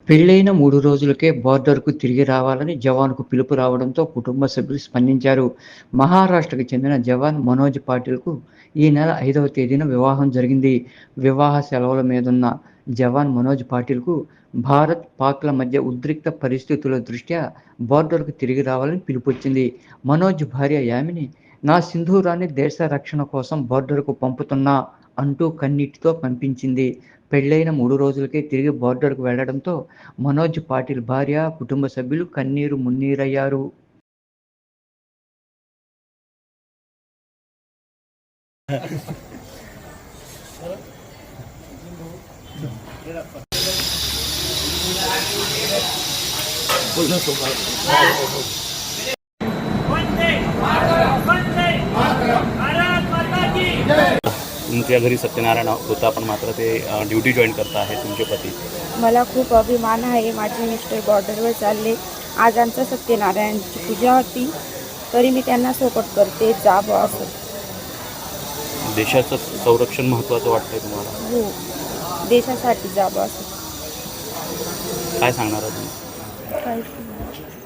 పెళ్లైన 3 రోజులకే బోర్డర్‌కు తిరిగి రావాలని జవాన్‌కు పిలుపు రావడంతో కుటుంబ సభ్యులు స్పందించారు. మహారాష్ట్రకు చెందిన జవాన్ మనోజ్ పాటిల్‌కు ఈ నెల 5వ తేదీన వివాహం జరిగింది. వివాహ సెలవుల మీదున్న జవాన్ మనోజ్ పాటిల్‌కు భారత్, పాక్‌ల మధ్య ఉద్రిక్త పరిస్థితుల దృష్ట్యా బోర్డర్‌కు తిరిగి రావాలని పిలుపొచ్చింది. మనోజ్ భార్య యామిని, "నా సింధూరాన్ని దేశ రక్షణ కోసం బోర్డర్‌కు పంపుతున్నా" అంటూ కన్నీటితో పంపించింది. పెళ్లైన 3 రోజులకే తిరిగి బోర్డర్‌కు వెళ్లడంతో మనోజ్ పాటిల్ భార్య, కుటుంబ సభ్యులు కన్నీరు మున్నీరయ్యారు. वंदे वंदे भारत माता की तुमच्या घरी सत्यनारायण होता, पण मात्र ते ड्युटी जॉईन करता आहे तुमचे पती. मला खूप अभिमान आहे. माझे मिस्टर बॉर्डरवर चालले. आज आमचं सत्यनारायणची पूजा होती, तरी मी त्यांना सपोर्ट करते, जा बुवा असं. देशाचं संरक्षण महत्त्वाचं वाटतंय तुम्हाला? हो, देशासाठी जा बुवा असं. काय सांगणार आहे तुम्ही? काहीच नाही.